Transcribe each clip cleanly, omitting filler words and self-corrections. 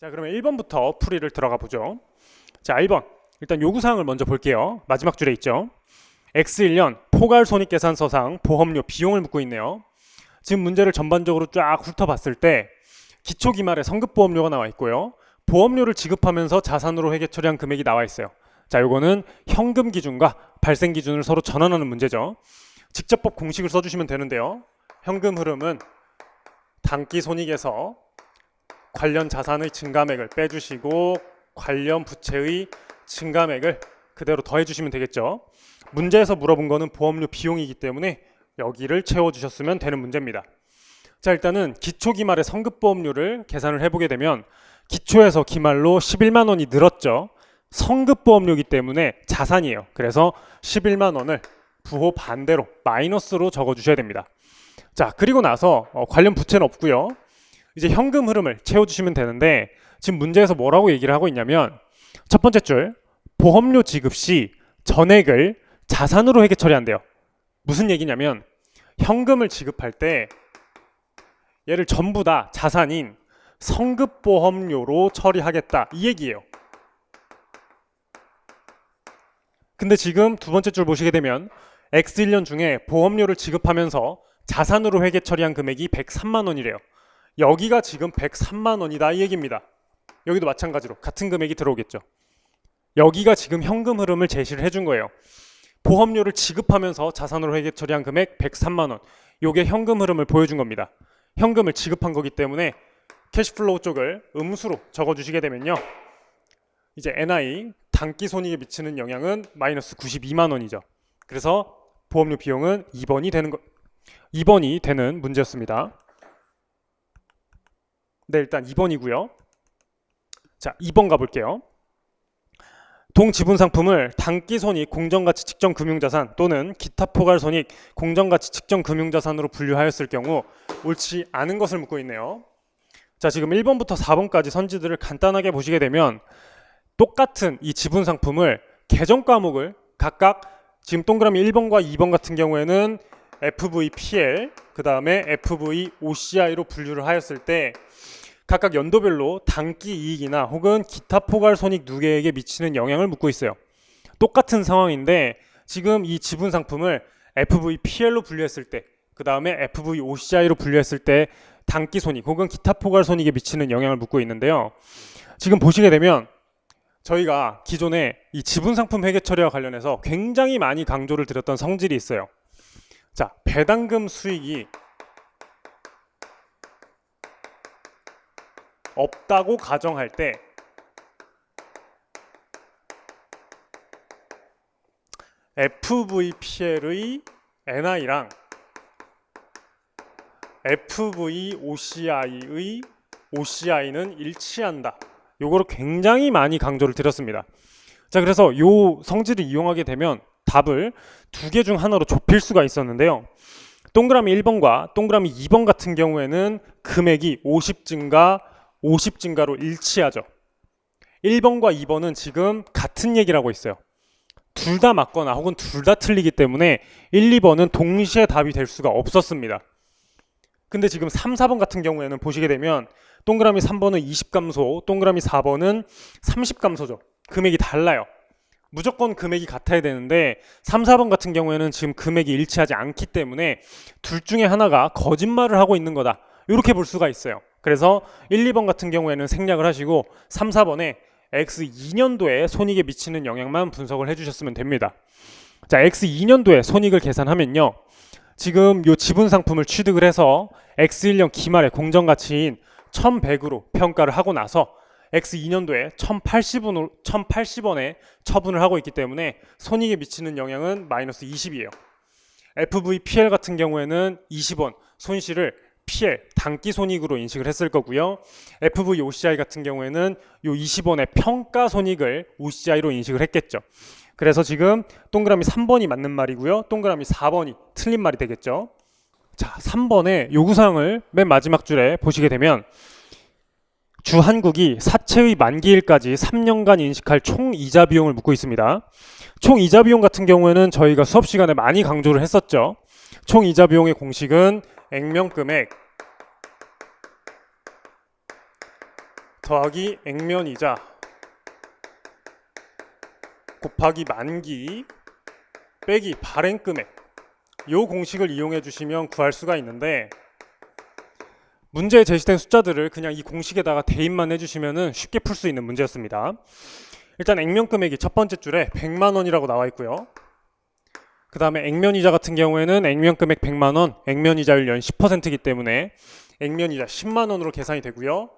자, 그러면 1번부터 풀이를 들어가 보죠. 자, 1번. 일단 요구사항을 먼저 볼게요. 마지막 줄에 있죠. X1년 포괄손익계산서상 보험료 비용을 묻고 있네요. 지금 문제를 전반적으로 쫙 훑어봤을 때 기초기말에 성급보험료가 나와 있고요. 보험료를 지급하면서 자산으로 회계 처리한 금액이 나와 있어요. 자, 요거는 현금 기준과 발생 기준을 서로 전환하는 문제죠. 직접법 공식을 써주시면 되는데요. 현금 흐름은 단기손익에서 관련 자산의 증가액을 빼주시고 관련 부채의 증가액을 그대로 더해주시면 되겠죠. 문제에서 물어본 거는 보험료 비용이기 때문에 여기를 채워주셨으면 되는 문제입니다. 자, 일단은 기초기말의 성급보험료를 계산을 해보게 되면 기초에서 기말로 11만 원이 늘었죠. 성급보험료이기 때문에 자산이에요. 그래서 11만 원을 부호 반대로 마이너스로 적어주셔야 됩니다. 자, 그리고 나서 관련 부채는 없고요. 이제 현금 흐름을 채워주시면 되는데 지금 문제에서 뭐라고 얘기를 하고 있냐면 첫 번째 줄 보험료 지급 시 전액을 자산으로 회계 처리한대요. 무슨 얘기냐면 현금을 지급할 때 얘를 전부 다 자산인 성급보험료로 처리하겠다 이 얘기예요. 근데 지금 두 번째 줄 보시게 되면 X1년 중에 보험료를 지급하면서 자산으로 회계 처리한 금액이 103만 원이래요. 여기가 지금 103만 원이다 이 얘기입니다. 여기도 마찬가지로 같은 금액이 들어오겠죠. 여기가 지금 현금 흐름을 제시를 해준 거예요. 보험료를 지급하면서 자산으로 회계 처리한 금액 103만 원. 요게 현금 흐름을 보여준 겁니다. 현금을 지급한 거기 때문에 캐시플로우 쪽을 음수로 적어주시게 되면요. 이제 NI 단기 손익에 미치는 영향은 마이너스 92만 원이죠. 그래서 보험료 비용은 2번이 되는 문제였습니다. 네, 일단 2번이고요. 자, 2번 가볼게요. 동지분상품을 단기손익 공정가치 측정 금융자산 또는 기타 포괄손익 공정가치 측정 금융자산으로 분류하였을 경우 옳지 않은 것을 묻고 있네요. 자, 지금 1번부터 4번까지 선지들을 간단하게 보시게 되면 똑같은 이 지분상품을 계정 과목을 각각 지금 동그라미 1번과 2번 같은 경우에는 FVPL 그 다음에 FVOCI로 분류를 하였을 때 각각 연도별로 단기 이익이나 혹은 기타 포괄 손익 누계액에 미치는 영향을 묻고 있어요. 똑같은 상황인데 지금 이 지분 상품을 FVPL로 분류했을 때 그 다음에 FVOCI로 분류했을 때 단기 손익 혹은 기타 포괄 손익에 미치는 영향을 묻고 있는데요. 지금 보시게 되면 저희가 기존에 이 지분 상품 회계 처리와 관련해서 굉장히 많이 강조를 드렸던 성질이 있어요. 자, 배당금 수익이 없다고 가정할 때 FVPL의 NI랑 FVOCI의 OCI는 일치한다. 요거를 굉장히 많이 강조를 드렸습니다. 자, 그래서 요 성질을 이용하게 되면 답을 두 개 중 하나로 좁힐 수가 있었는데요. 동그라미 1번과 동그라미 2번 같은 경우에는 금액이 50 증가로 일치하죠. 1번과 2번은 지금 같은 얘기를 하고 있어요. 둘 다 맞거나 혹은 둘 다 틀리기 때문에 1, 2번은 동시에 답이 될 수가 없었습니다. 근데 지금 3, 4번 같은 경우에는 보시게 되면 동그라미 3번은 20감소, 동그라미 4번은 30감소죠. 금액이 달라요. 무조건 금액이 같아야 되는데 3, 4번 같은 경우에는 지금 금액이 일치하지 않기 때문에 둘 중에 하나가 거짓말을 하고 있는 거다. 이렇게 볼 수가 있어요. 그래서 1, 2번 같은 경우에는 생략을 하시고 3, 4번에 X2년도에 손익에 미치는 영향만 분석을 해주셨으면 됩니다. 자, X2년도에 손익을 계산하면요. 지금 요 지분 상품을 취득을 해서 X1년 기말의 공정가치인 1100으로 평가를 하고 나서 X2년도에 1080원에 처분을 하고 있기 때문에 손익에 미치는 영향은 마이너스 20이에요. FVPL 같은 경우에는 20원 손실을 PL 단기 손익으로 인식을 했을 거고요. FVOCI 같은 경우에는 요 20원의 평가 손익을 OCI로 인식을 했겠죠. 그래서 지금 동그라미 3번이 맞는 말이고요. 동그라미 4번이 틀린 말이 되겠죠. 자, 3번의 요구사항을 맨 마지막 줄에 보시게 되면 주한국이 사채의 만기일까지 3년간 인식할 총 이자 비용을 묻고 있습니다. 총 이자 비용 같은 경우에는 저희가 수업 시간에 많이 강조를 했었죠. 총 이자 비용의 공식은 액면금액 더하기 액면이자 곱하기 만기 빼기 발행금액, 요 공식을 이용해 주시면 구할 수가 있는데, 문제에 제시된 숫자들을 그냥 이 공식에다가 대입만 해주시면 쉽게 풀 수 있는 문제였습니다. 일단 액면금액이 첫 번째 줄에 100만 원이라고 나와 있고요. 그 다음에 액면이자 같은 경우에는 액면금액 100만 원, 액면이자율 연 10%이기 때문에 액면이자 10만 원으로 계산이 되고요.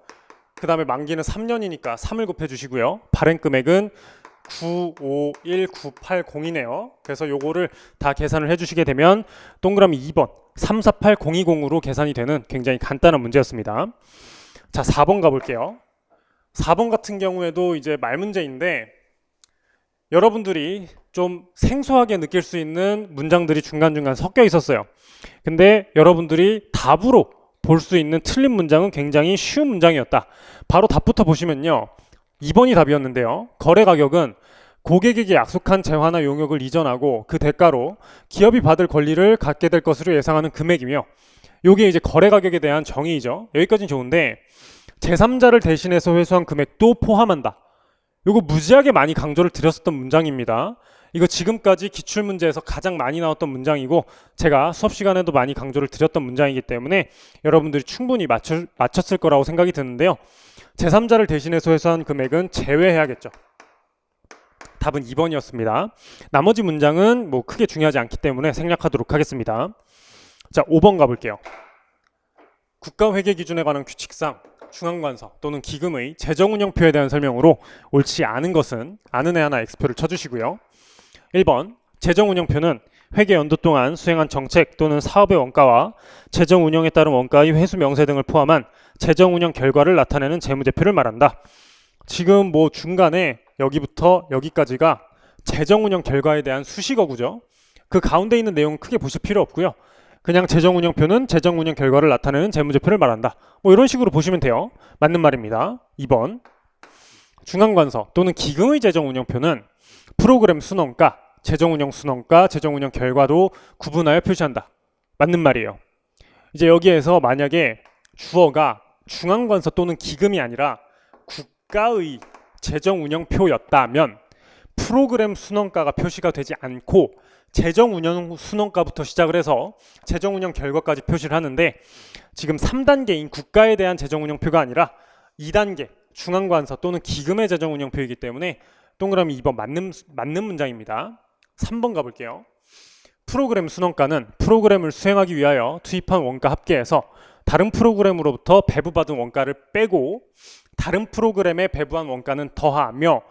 그 다음에 만기는 3년이니까 3을 곱해 주시고요. 발행금액은 951980이네요. 그래서 요거를 다 계산을 해주시게 되면 동그라미 2번 348020으로 계산이 되는 굉장히 간단한 문제였습니다. 자, 4번 가볼게요. 4번 같은 경우에도 이제 말 문제인데, 여러분들이 좀 생소하게 느낄 수 있는 문장들이 중간중간 섞여 있었어요. 근데 여러분들이 답으로 볼 수 있는 틀린 문장은 굉장히 쉬운 문장이었다. 바로 답부터 보시면요, 2번이 답이었는데요. 거래 가격은 고객에게 약속한 재화나 용역을 이전하고 그 대가로 기업이 받을 권리를 갖게 될 것으로 예상하는 금액이며, 요게 이제 거래 가격에 대한 정의이죠. 여기까지는 좋은데, 제3자를 대신해서 회수한 금액도 포함한다. 요거 무지하게 많이 강조를 드렸었던 문장입니다. 이거 지금까지 기출문제에서 가장 많이 나왔던 문장이고, 제가 수업 시간에도 많이 강조를 드렸던 문장이기 때문에 여러분들이 충분히 맞췄을 거라고 생각이 드는데요. 제3자를 대신해서 회수한 금액은 제외해야겠죠. 답은 2번이었습니다. 나머지 문장은 뭐 크게 중요하지 않기 때문에 생략하도록 하겠습니다. 자, 5번 가볼게요. 국가회계 기준에 관한 규칙상 중앙관서 또는 기금의 재정운영표에 대한 설명으로 옳지 않은 것은 아는 애 하나 X표를 쳐주시고요. 1번, 재정운영표는 회계 연도 동안 수행한 정책 또는 사업의 원가와 재정운영에 따른 원가의 회수 명세 등을 포함한 재정운영 결과를 나타내는 재무제표를 말한다. 지금 뭐 중간에 여기부터 여기까지가 재정운영 결과에 대한 수식어구죠. 그 가운데 있는 내용은 크게 보실 필요 없고요. 그냥 재정운영표는 재정운영 결과를 나타내는 재무제표를 말한다. 뭐 이런 식으로 보시면 돼요. 맞는 말입니다. 2번, 중앙관서 또는 기금의 재정운영표는 프로그램 순원가, 재정운영 순원가, 재정운영 결과도 구분하여 표시한다. 맞는 말이에요. 이제 여기에서 만약에 주어가 중앙관서 또는 기금이 아니라 국가의 재정운영표였다면 프로그램 순원가가 표시가 되지 않고 재정운영 순원가부터 시작을 해서 재정운영 결과까지 표시를 하는데, 지금 3단계인 국가에 대한 재정운영표가 아니라 2단계 중앙관서 또는 기금의 재정운영표이기 때문에 동그라미 2번 맞는 문장입니다. 3번 가볼게요. 프로그램 순원가는 프로그램을 수행하기 위하여 투입한 원가 합계에서 다른 프로그램으로부터 배부받은 원가를 빼고 다른 프로그램에 배부한 원가는 더하며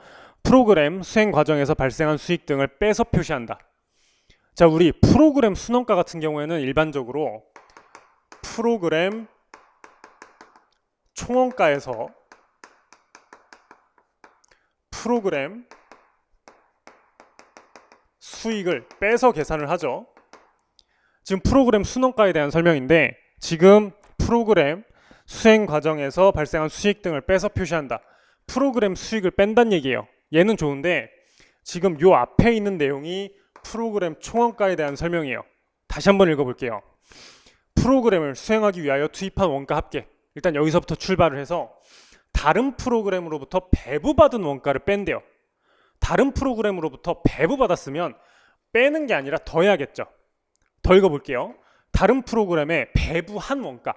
프로그램 수행 과정에서 발생한 수익 등을 빼서 표시한다. 자, 우리 프로그램 순원가 같은 경우에는 일반적으로 프로그램 총원가에서 프로그램 수익을 빼서 계산을 하죠. 지금 프로그램 순원가에 대한 설명인데, 지금 프로그램 수행 과정에서 발생한 수익 등을 빼서 표시한다. 프로그램 수익을 뺀다는 얘기예요. 얘는 좋은데 지금 요 앞에 있는 내용이 프로그램 총원가에 대한 설명이에요. 다시 한번 읽어볼게요. 프로그램을 수행하기 위하여 투입한 원가 합계, 일단 여기서부터 출발을 해서 다른 프로그램으로부터 배부받은 원가를 뺀대요. 다른 프로그램으로부터 배부받았으면 빼는 게 아니라 더해야겠죠. 더 읽어볼게요. 다른 프로그램에 배부한 원가,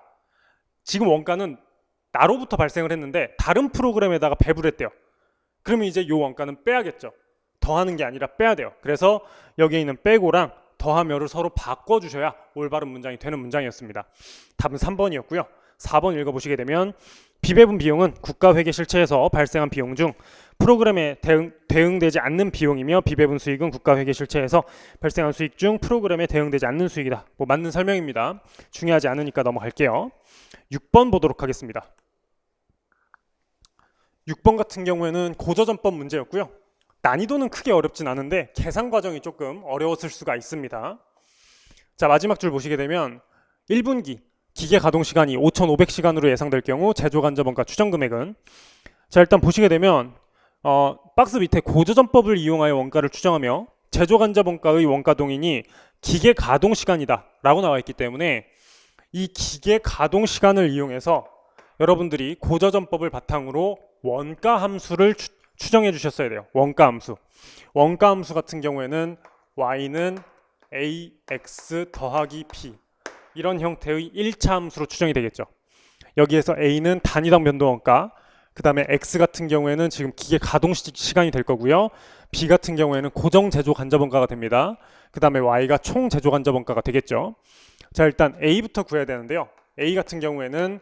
지금 원가는 나로부터 발생을 했는데 다른 프로그램에다가 배부를 했대요. 그러면 이제 요 원가는 빼야겠죠. 더하는 게 아니라 빼야 돼요. 그래서 여기에 있는 빼고랑 더하며를 서로 바꿔주셔야 올바른 문장이 되는 문장이었습니다. 답은 3번이었고요. 4번 읽어보시게 되면 비배분 비용은 국가회계 실체에서 발생한 비용 중 프로그램에 대응되지 않는 비용이며 비배분 수익은 국가회계 실체에서 발생한 수익 중 프로그램에 대응되지 않는 수익이다. 뭐 맞는 설명입니다. 중요하지 않으니까 넘어갈게요. 6번 보도록 하겠습니다. 6번 같은 경우에는 고저전법 문제였고요. 난이도는 크게 어렵진 않은데 계산 과정이 조금 어려웠을 수가 있습니다. 자, 마지막 줄 보시게 되면 1분기 기계 가동 시간이 5,500시간으로 예상될 경우 제조간접원가 추정 금액은, 자 일단 보시게 되면 박스 밑에 고저전법을 이용하여 원가를 추정하며 제조간접원가의 원가동인이 기계 가동 시간이다 라고 나와 있기 때문에 이 기계 가동 시간을 이용해서 여러분들이 고저점법을 바탕으로 원가 함수를 추정해 주셨어야 돼요. 원가 함수. 원가 함수 같은 경우에는 y는 ax 더하기 b 이런 형태의 1차 함수로 추정이 되겠죠. 여기에서 a는 단위당 변동원가, 그 다음에 x 같은 경우에는 지금 기계 가동 시간이 될 거고요. b 같은 경우에는 고정 제조 간접원가가 됩니다. 그 다음에 y가 총 제조 간접원가가 되겠죠. 자, 일단 a부터 구해야 되는데요. a 같은 경우에는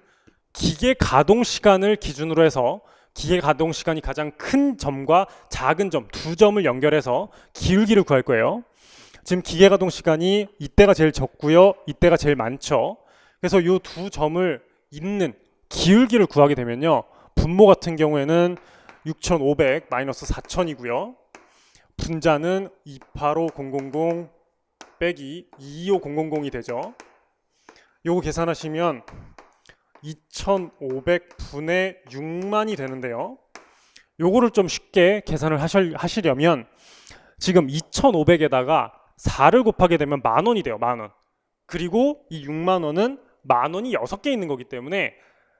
기계 가동 시간을 기준으로 해서 기계 가동 시간이 가장 큰 점과 작은 점 두 점을 연결해서 기울기를 구할 거예요. 지금 기계 가동 시간이 이때가 제일 적고요. 이때가 제일 많죠. 그래서 이 두 점을 잇는 기울기를 구하게 되면요. 분모 같은 경우에는 6500 마이너스 4000이고요. 분자는 285000 빼기 225000이 되죠. 요거 계산하시면 2500분의 6만이 되는데요. 요거를 좀 쉽게 계산을 하시려면 지금 2500에다가 4를 곱하게 되면 만원이 돼요. 만원. 그리고 이 6만원은 만원이 6개 있는 거기 때문에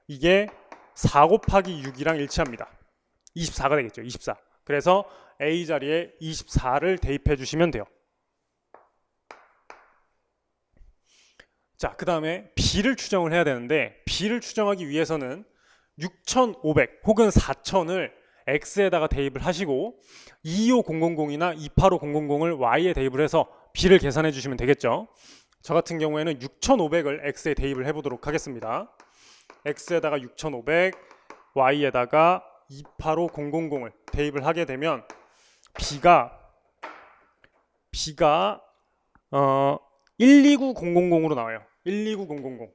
이게 4 곱하기 6이랑 일치합니다. 24가 되겠죠. 24. 그래서 A 자리에 24를 대입해 주시면 돼요. 자, 그 다음에 B를 추정을 해야 되는데 B를 추정하기 위해서는 6500 혹은 4000을 X에다가 대입을 하시고 25000이나 285000을 Y에 대입을 해서 B를 계산해 주시면 되겠죠. 저 같은 경우에는 6500을 X에 대입을 해보도록 하겠습니다. X에다가 6500, Y에다가 285000을 대입을 하게 되면 B가 129000으로 나와요. 129000.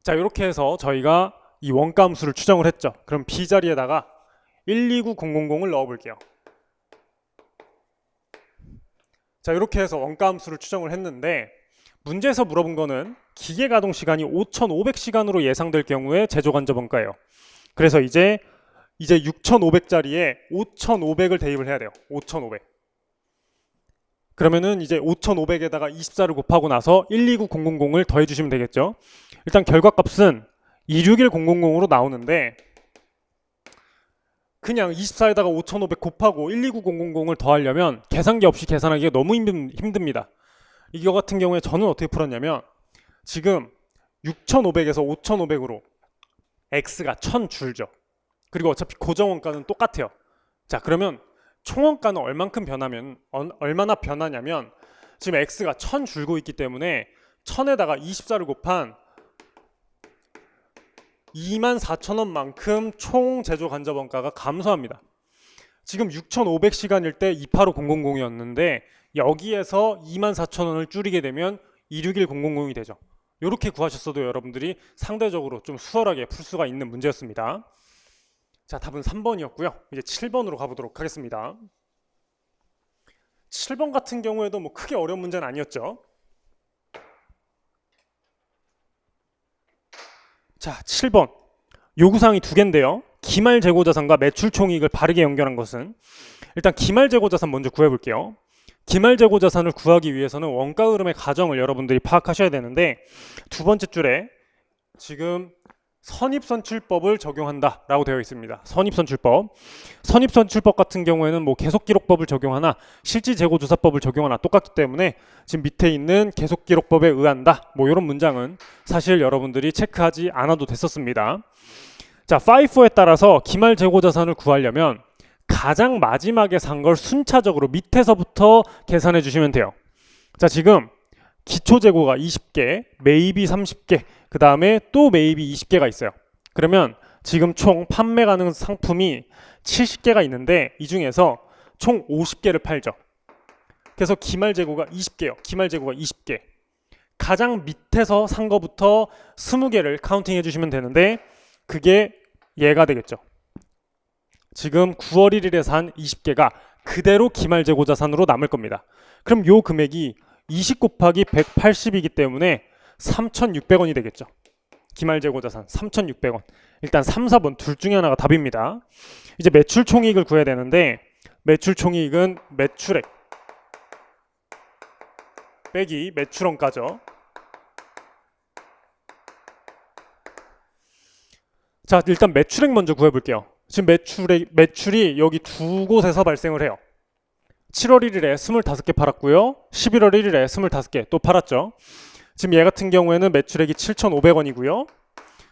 자, 이렇게 해서 저희가 이 원가 함수를 추정을 했죠. 그럼 B 자리에다가 129000을 넣어 볼게요. 자, 이렇게 해서 원가 함수를 추정을 했는데 문제에서 물어본 거는 기계 가동 시간이 5500시간으로 예상될 경우에 제조 간접 원가예요. 그래서 이제 6500짜리에 5500을 대입을 해야 돼요. 5500. 그러면은 이제 5500에다가 24를 곱하고 나서 129000을 더해 주시면 되겠죠. 일단 결과값은 261000으로 나오는데 그냥 24에다가 5500 곱하고 129000을 더하려면 계산기 없이 계산하기가 너무 힘듭니다. 이거 같은 경우에 저는 어떻게 풀었냐면 지금 6500에서 5500으로 x가 1000 줄죠. 그리고 어차피 고정원가는 똑같아요. 자, 그러면 총원가는 얼마나 변하냐면 지금 x가 1000 줄고 있기 때문에 1000에다가 24를 곱한 24,000원만큼 총 제조 간접 원가가 감소합니다. 지금 6,500시간일 때 285000이었는데 여기에서 24,000원을 줄이게 되면 261000이 되죠. 이렇게 구하셨어도 여러분들이 상대적으로 좀 수월하게 풀 수가 있는 문제였습니다. 자, 답은 3번이었고요. 이제 7번으로 가보도록 하겠습니다. 7번 같은 경우에도 뭐 크게 어려운 문제는 아니었죠. 자, 7번 요구사항이 두 개인데요. 기말 재고자산과 매출 총이익을 바르게 연결한 것은 일단 기말 재고자산 먼저 구해볼게요. 기말 재고자산을 구하기 위해서는 원가 흐름의 가정을 여러분들이 파악하셔야 되는데 두 번째 줄에 지금 선입선출법을 적용한다 라고 되어 있습니다. 선입선출법 같은 경우에는 뭐 계속기록법을 적용하나 실질재고조사법을 적용하나 똑같기 때문에 지금 밑에 있는 계속기록법에 의한다 뭐 이런 문장은 사실 여러분들이 체크하지 않아도 됐었습니다. 자, FIFO에 따라서 기말재고자산을 구하려면 가장 마지막에 산 걸 순차적으로 밑에서부터 계산해 주시면 돼요. 자, 지금 기초재고가 20개, 매입이 30개, 그 다음에 또 매입이 20개가 있어요. 그러면 지금 총 판매 가능 상품이 70개가 있는데 이 중에서 총 50개를 팔죠. 그래서 기말재고가 20개요. 기말재고가 20개. 가장 밑에서 산 거부터 20개를 카운팅 해주시면 되는데 그게 얘가 되겠죠. 지금 9월 1일에 산 20개가 그대로 기말재고자산으로 남을 겁니다. 그럼 요 금액이 20 곱하기 180이기 때문에 3,600원이 되겠죠. 기말재고자산 3,600원. 일단 3, 4번 둘 중에 하나가 답입니다. 이제 매출총이익을 구해야 되는데 매출총이익은 매출액 빼기 매출원가죠. 자, 일단 매출액 먼저 구해볼게요. 지금 매출이 여기 두 곳에서 발생을 해요. 7월 1일에 25개 팔았고요. 11월 1일에 25개 또 팔았죠. 지금 얘 같은 경우에는 매출액이 7,500원이고요.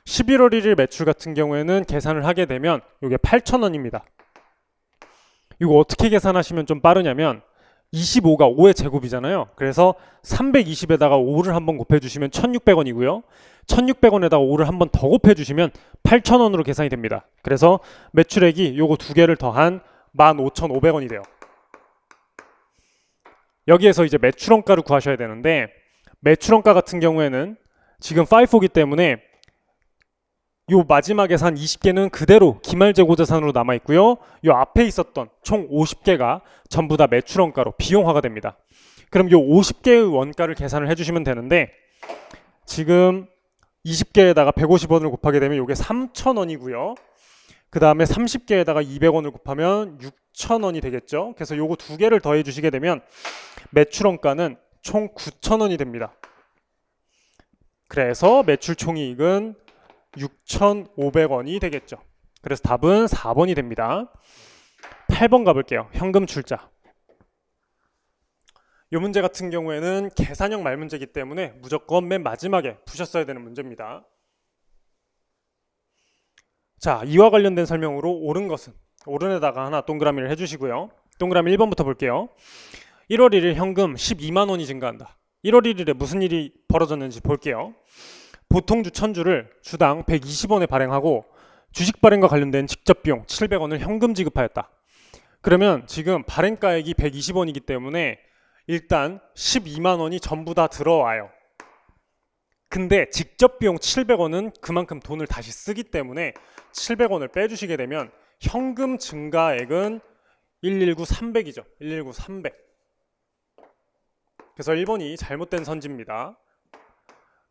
11월 1일 매출 같은 경우에는 계산을 하게 되면 이게 8,000원입니다. 이거 어떻게 계산하시면 좀 빠르냐면 25가 5의 제곱이잖아요. 그래서 320에다가 5를 한번 곱해주시면 1,600원이고요. 1,600원에다가 5를 한번 더 곱해주시면 8,000원으로 계산이 됩니다. 그래서 매출액이 요거 두 개를 더한 15,500원이 돼요. 여기에서 이제 매출원가를 구하셔야 되는데 매출원가 같은 경우에는 지금 FIFO이기 때문에 요 마지막에 산 20개는 그대로 기말재고자산으로 남아있고요. 요 앞에 있었던 총 50개가 전부 다 매출원가로 비용화가 됩니다. 그럼 요 50개의 원가를 계산을 해주시면 되는데 지금 20개에다가 150원을 곱하게 되면 요게 3,000원이고요. 그 다음에 30개에다가 200원을 곱하면 6,000원이 되겠죠. 그래서 요거 두 개를 더해 주시게 되면 매출원가는 총 9,000원이 됩니다. 그래서 매출 총이익은 6,500원이 되겠죠. 그래서 답은 4번이 됩니다. 8번 가볼게요. 현금 출자. 이 문제 같은 경우에는 계산형 말문제이기 때문에 무조건 맨 마지막에 푸셨어야 되는 문제입니다. 자, 이와 관련된 설명으로 옳은 것은 오른에다가 하나 동그라미를 해주시고요. 동그라미 1번부터 볼게요. 1월 1일 현금 12만 원이 증가한다. 1월 1일에 무슨 일이 벌어졌는지 볼게요. 보통주 1000주를 주당 120원에 발행하고 주식 발행과 관련된 직접 비용 700원을 현금 지급하였다. 그러면 지금 발행가액이 120원이기 때문에 일단 12만 원이 전부 다 들어와요. 근데 직접 비용 700원은 그만큼 돈을 다시 쓰기 때문에 700원을 빼주시게 되면 현금 증가액은 119 300이죠. 119 300. 그래서 1번이 잘못된 선지입니다.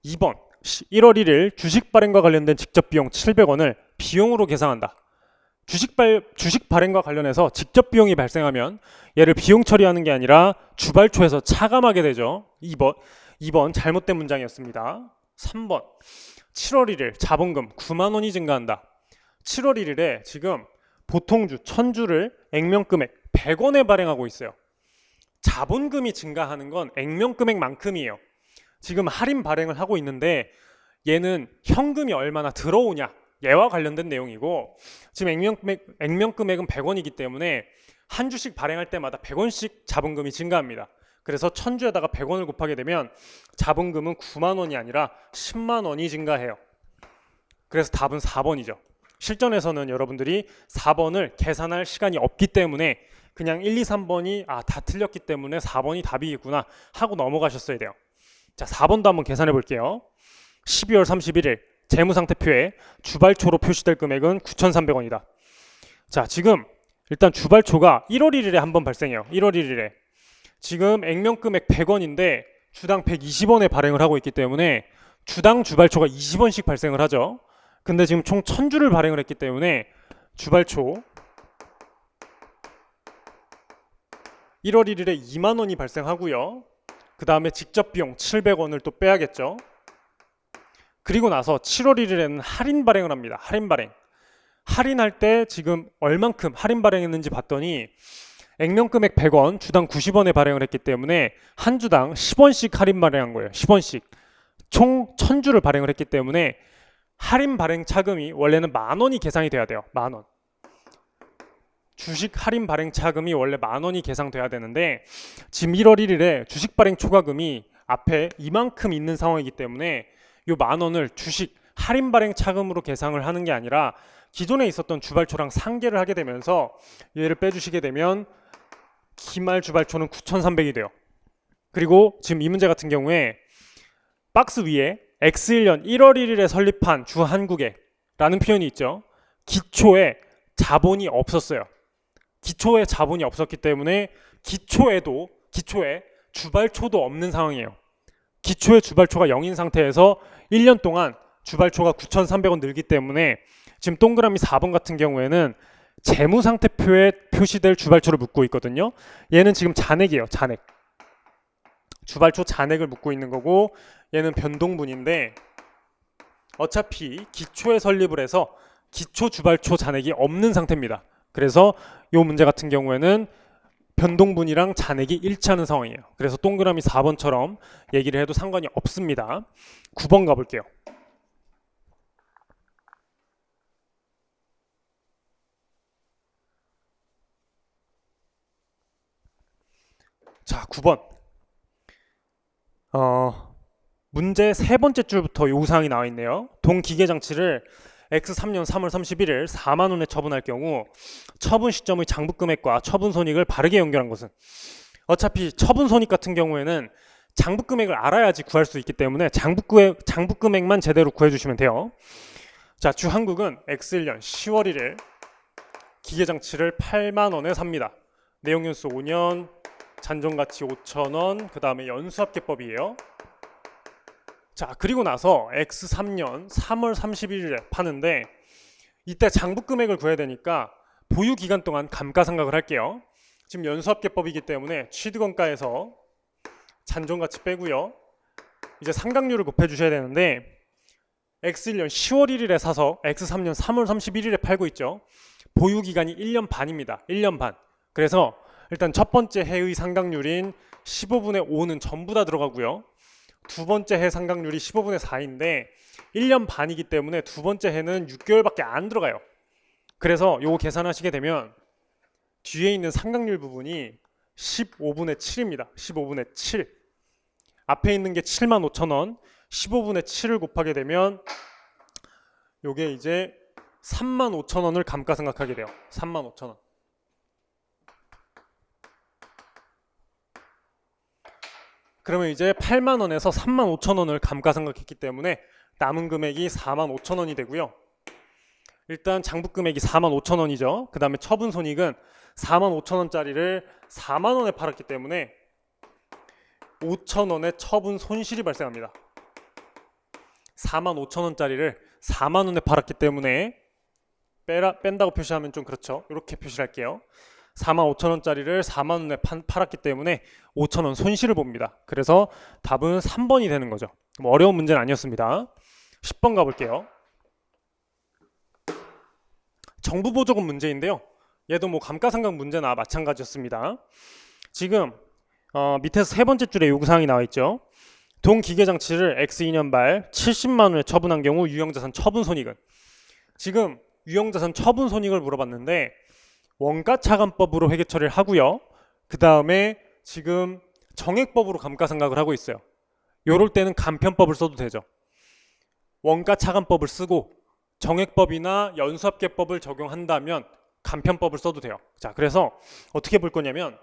2번 1월 1일 주식 발행과 관련된 직접 비용 700원을 비용으로 계상한다. 주식 발행과 관련해서 직접 비용이 발생하면 얘를 비용 처리하는 게 아니라 주발초에서 차감하게 되죠. 2번 잘못된 문장이었습니다. 3번 7월 1일 자본금 9만 원이 증가한다. 7월 1일에 지금 보통주 1000주를 액면금액 100원에 발행하고 있어요. 자본금이 증가하는 건 액면금액만큼이에요. 지금 할인 발행을 하고 있는데 얘는 현금이 얼마나 들어오냐 얘와 관련된 내용이고 지금 액면금액은 100원이기 때문에 한 주씩 발행할 때마다 100원씩 자본금이 증가합니다. 그래서 1000주에다가 100원을 곱하게 되면 자본금은 9만 원이 아니라 10만 원이 증가해요. 그래서 답은 4번이죠. 실전에서는 여러분들이 4번을 계산할 시간이 없기 때문에 그냥 1, 2, 3번이 다 틀렸기 때문에 4번이 답이겠구나 하고 넘어가셨어야 돼요. 자, 4번도 한번 계산해 볼게요. 12월 31일 재무상태표에 주발초로 표시될 금액은 9,300원이다. 자, 지금 일단 주발초가 1월 1일에 한번 발생해요. 1월 1일에 지금 액면금액 100원인데 주당 120원에 발행을 하고 있기 때문에 주당 주발초가 20원씩 발생을 하죠. 근데 지금 총 1000주를 발행을 했기 때문에 주발초 1월 1일에 2만 원이 발생하고요. 그 다음에 직접 비용 700원을 또 빼야겠죠. 그리고 나서 7월 1일에는 할인 발행을 합니다. 할인 발행. 할인할 때 지금 얼만큼 할인 발행했는지 봤더니 액면금액 100원, 주당 90원에 발행을 했기 때문에 한 주당 10원씩 할인 발행한 거예요. 10원씩. 총 1000주를 발행을 했기 때문에 할인 발행 차금이 원래는 10,000원이 계산이 돼야 돼요. 10,000원. 주식 할인 발행 차금이 원래 10,000원이 계산돼야 되는데 지금 1월 1일에 주식 발행 초과금이 앞에 이만큼 있는 상황이기 때문에 이 10,000원을 주식 할인 발행 차금으로 계상을 하는 게 아니라 기존에 있었던 주발초랑 상계를 하게 되면서 얘를 빼주시게 되면 기말 주발초는 9,300이 돼요. 그리고 지금 이 문제 같은 경우에 박스 위에 X1년 1월 1일에 설립한 주한국에 라는 표현이 있죠. 기초에 자본이 없었어요. 기초에 자본이 없었기 때문에 기초에 주발초도 없는 상황이에요. 기초에 주발초가 0인 상태에서 1년 동안 주발초가 9,300원 늘기 때문에 지금 동그라미 4번 같은 경우에는 재무상태표에 표시될 주발초를 묻고 있거든요. 얘는 지금 잔액이에요. 잔액. 주발초 잔액을 묻고 있는 거고 얘는 변동분인데 어차피 기초에 설립을 해서 기초 주발초 잔액이 없는 상태입니다. 그래서 이 문제 같은 경우에는 변동분이랑 잔액이 일치하는 상황이에요. 그래서 동그라미 4번처럼 얘기를 해도 상관이 없습니다. 9번 가볼게요. 자, 9번. 문제 세 번째 줄부터 요구사항이 나와 있네요. 동기계장치를 X3년 3월 31일 4만 원에 처분할 경우 처분 시점의 장부금액과 처분손익을 바르게 연결한 것은, 어차피 처분손익 같은 경우에는 장부금액을 알아야지 구할 수 있기 때문에 장부금액만 제대로 구해주시면 돼요. 자, 주한국은 X1년 10월 1일 기계장치를 8만 원에 삽니다. 내용연수 5년, 잔존가치 5,000원, 그 다음에 연수합계법이에요. 자, 그리고 나서 X3년 3월 31일에 파는데 이때 장부금액을 구해야 되니까 보유기간 동안 감가상각을 할게요. 지금 연수합계법이기 때문에 취득원가에서 잔존가치 빼고요. 이제 상각률을 곱해주셔야 되는데 X1년 10월 1일에 사서 X3년 3월 31일에 팔고 있죠. 보유기간이 1년 반입니다. 1년 반. 그래서 일단 첫 번째 해의 상각률인 15분의 5는 전부 다 들어가고요. 두 번째 해 상각률이 15분의 4인데 1년 반이기 때문에 두 번째 해는 6개월밖에 안 들어가요. 그래서 요거 계산하시게 되면 뒤에 있는 상각률 부분이 15분의 7입니다. 15분의 7. 앞에 있는 게 75,000원, 15분의 7을 곱하게 되면 요게 이제 35,000원을 감가상각하게 돼요. 35,000원. 그러면 이제 8만 원에서 35,000원을 감가상각했기 때문에 남은 금액이 45,000원이 되고요. 일단 장부금액이 45,000원이죠. 그 다음에 처분손익은 45,000원짜리를 4만 원에 팔았기 때문에 5,000원의 처분 손실이 발생합니다. 45,000원짜리를 4만 원에 팔았기 때문에 뺀다고 표시하면 좀 그렇죠. 이렇게 표시를 할게요. 45,000원짜리를 4만 원에 팔았기 때문에 5,000원 손실을 봅니다. 그래서 답은 3번이 되는 거죠. 뭐 어려운 문제는 아니었습니다. 10번 가볼게요. 정부보조금 문제인데요. 얘도 뭐 감가상각 문제나 마찬가지였습니다. 지금 밑에서 세 번째 줄에 요구사항이 나와 있죠. 동기계장치를 X2년 말 70만 원에 처분한 경우 유형자산 처분손익은, 지금 유형자산 처분손익을 물어봤는데 원가차감법으로 회계 처리를 하고요. 그 다음에 지금 정액법으로 감가상각을 하고 있어요. 요럴 때는 간편법을 써도 되죠. 원가차감법을 쓰고 정액법이나 연수합계법을 적용한다면 간편법을 써도 돼요. 자, 그래서 어떻게 볼 거냐면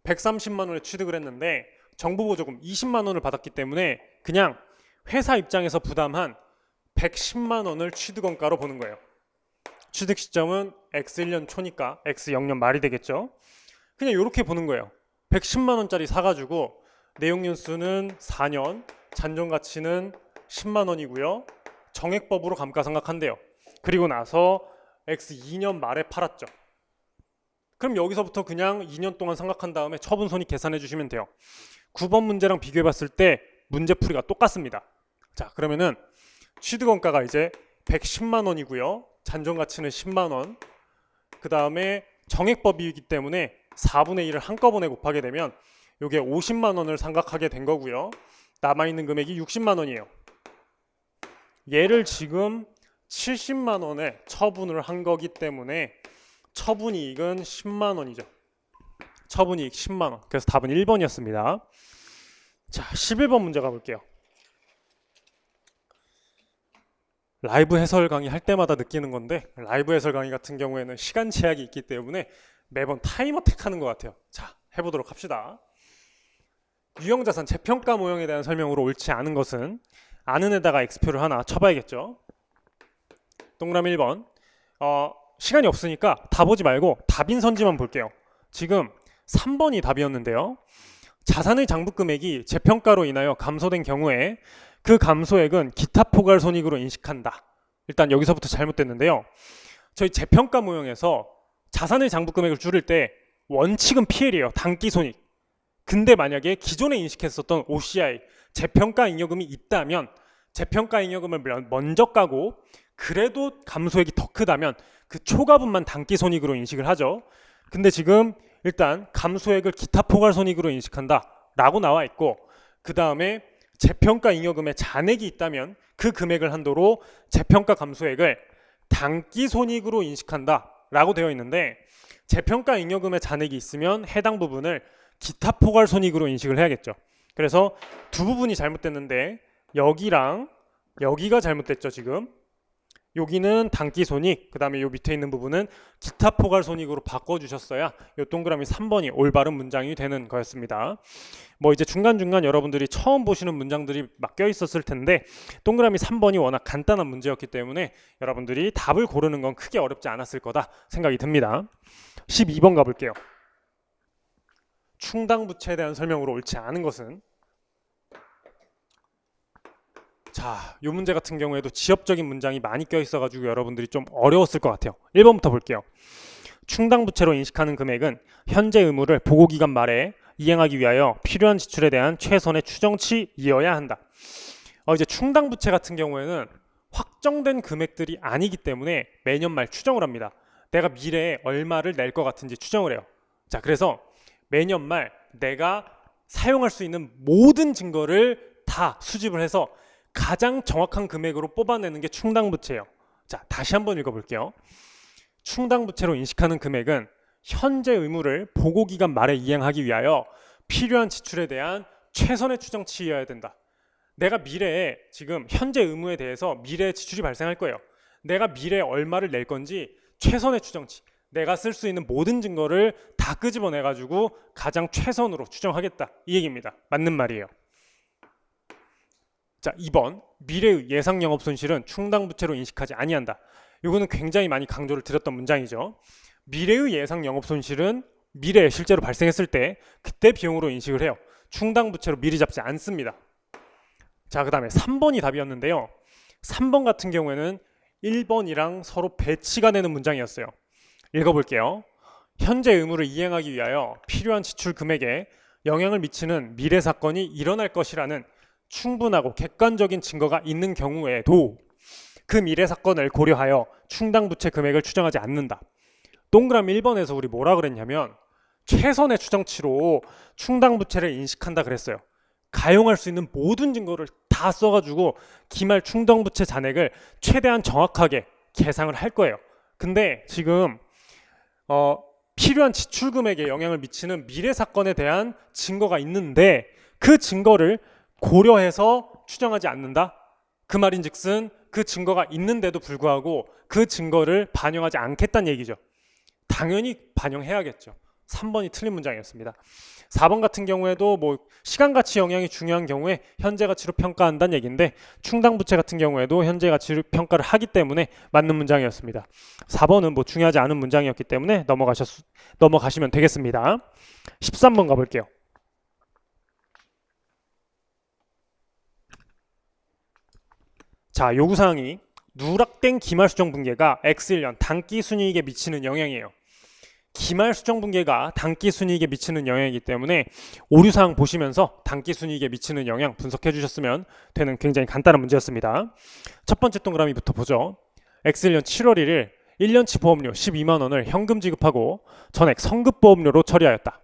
130만 원에 취득을 했는데 정부보조금 20만 원을 받았기 때문에 그냥 회사 입장에서 부담한 110만 원을 취득원가로 보는 거예요. 취득 시점은 X1년 초니까 X0년 말이 되겠죠. 그냥 이렇게 보는 거예요. 110만 원짜리 사가지고 내용연수는 4년, 잔존가치는 10만 원이고요. 정액법으로 감가상각한대요. 그리고 나서 X2년 말에 팔았죠. 그럼 여기서부터 그냥 2년 동안 상각한 다음에 처분손익 계산해 주시면 돼요. 9번 문제랑 비교해 봤을 때 문제풀이가 똑같습니다. 자, 그러면은 취득원가가 이제 110만 원이고요. 잔존가치는 10만 원. 그 다음에 정액법이기 때문에 4분의 1을 한꺼번에 곱하게 되면 이게 50만 원을 상각하게 된 거고요. 남아있는 금액이 60만 원이에요. 얘를 지금 70만 원에 처분을 한 거기 때문에 처분이익은 10만 원이죠. 처분이익 10만 원. 그래서 답은 1번이었습니다. 자, 11번 문제 가볼게요. 라이브 해설 강의 할 때마다 느끼는 건데 라이브 해설 강의 같은 경우에는 시간 제약이 있기 때문에 매번 타임어택 하는 것 같아요. 자, 해보도록 합시다. 유형자산 재평가 모형에 대한 설명으로 옳지 않은 것은, 아는 에다가 X표를 하나 쳐봐야겠죠. 동그라미 1번. 시간이 없으니까 다 보지 말고 답인 선지만 볼게요. 지금 3번이 답이었는데요. 자산의 장부금액이 재평가로 인하여 감소된 경우에 그 감소액은 기타 포괄손익으로 인식한다. 일단 여기서부터 잘못됐는데요. 저희 재평가 모형에서 자산의 장부금액을 줄일 때 원칙은 PL이에요. 단기손익. 근데 만약에 기존에 인식했었던 OCI, 재평가 잉여금이 있다면 재평가 잉여금을 먼저 까고 그래도 감소액이 더 크다면 그 초과분만 단기손익으로 인식을 하죠. 근데 지금 일단 감소액을 기타 포괄손익으로 인식한다 라고 나와 있고, 그 다음에 재평가 잉여금에 잔액이 있다면 그 금액을 한도로 재평가 감소액을 단기손익으로 인식한다 라고 되어 있는데, 재평가 잉여금에 잔액이 있으면 해당 부분을 기타 포괄손익으로 인식을 해야겠죠. 그래서 두 부분이 잘못됐는데 여기랑 여기가 잘못됐죠. 지금 여기는 단기손익, 그 다음에 요 밑에 있는 부분은 기타 포괄손익으로 바꿔주셨어야 요 동그라미 3번이 올바른 문장이 되는 거였습니다. 뭐 이제 중간중간 여러분들이 처음 보시는 문장들이 막 껴있었을 텐데 동그라미 3번이 워낙 간단한 문제였기 때문에 여러분들이 답을 고르는 건 크게 어렵지 않았을 거다 생각이 듭니다. 12번 가볼게요. 충당부채에 대한 설명으로 옳지 않은 것은, 자, 이 문제 같은 경우에도 지엽적인 문장이 많이 껴있어가지고 여러분들이 좀 어려웠을 것 같아요. 1번부터 볼게요. 충당부채로 인식하는 금액은 현재 의무를 보고기간 말에 이행하기 위하여 필요한 지출에 대한 최선의 추정치이어야 한다. 이제 충당부채 같은 경우에는 확정된 금액들이 아니기 때문에 매년 말 추정을 합니다. 내가 미래에 얼마를 낼 것 같은지 추정을 해요. 자, 그래서 매년 말 내가 사용할 수 있는 모든 증거를 다 수집을 해서 가장 정확한 금액으로 뽑아내는 게 충당부채예요. 자, 다시 한번 읽어볼게요. 충당부채로 인식하는 금액은 현재 의무를 보고기간 말에 이행하기 위하여 필요한 지출에 대한 최선의 추정치여야 된다. 내가 미래에 지금 현재 의무에 대해서 미래에 지출이 발생할 거예요. 내가 미래에 얼마를 낼 건지 최선의 추정치, 내가 쓸 수 있는 모든 증거를 다 끄집어내가지고 가장 최선으로 추정하겠다, 이 얘기입니다. 맞는 말이에요. 자, 2번 미래의 예상 영업손실은 충당부채로 인식하지 아니한다. 이거는 굉장히 많이 강조를 드렸던 문장이죠. 미래의 예상 영업손실은 미래에 실제로 발생했을 때 그때 비용으로 인식을 해요. 충당부채로 미리 잡지 않습니다. 자, 그 다음에 3번이 답이었는데요. 3번 같은 경우에는 1번이랑 서로 배치가 되는 문장이었어요. 읽어볼게요. 현재 의무를 이행하기 위하여 필요한 지출 금액에 영향을 미치는 미래 사건이 일어날 것이라는 충분하고 객관적인 증거가 있는 경우에도 그 미래 사건을 고려하여 충당부채 금액을 추정하지 않는다. 동그라미 1번에서 우리 뭐라 그랬냐면 최선의 추정치로 충당부채를 인식한다 그랬어요. 가용할 수 있는 모든 증거를 다 써가지고 기말 충당부채 잔액을 최대한 정확하게 계상을 할 거예요. 근데 지금 필요한 지출 금액에 영향을 미치는 미래 사건에 대한 증거가 있는데 그 증거를 고려해서 추정하지 않는다. 그 말인즉슨 그 증거가 있는데도 불구하고 그 증거를 반영하지 않겠다는 얘기죠. 당연히 반영해야겠죠. 3번이 틀린 문장이었습니다. 4번 같은 경우에도 뭐 시간가치 영향이 중요한 경우에 현재가치로 평가한다는 얘기인데 충당부채 같은 경우에도 현재가치로 평가를 하기 때문에 맞는 문장이었습니다. 4번은 뭐 중요하지 않은 문장이었기 때문에 넘어가시면 되겠습니다. 13번 가볼게요. 자, 요구사항이 누락된 기말수정분계가 X1년 단기순이익에 미치는 영향이에요. 기말수정분계가 단기순이익에 미치는 영향이기 때문에 오류사항 보시면서 단기순이익에 미치는 영향 분석해 주셨으면 되는 굉장히 간단한 문제였습니다. 첫 번째 동그라미부터 보죠. X1년 7월 1일 1년치 보험료 12만 원을 현금 지급하고 전액 성급보험료로 처리하였다.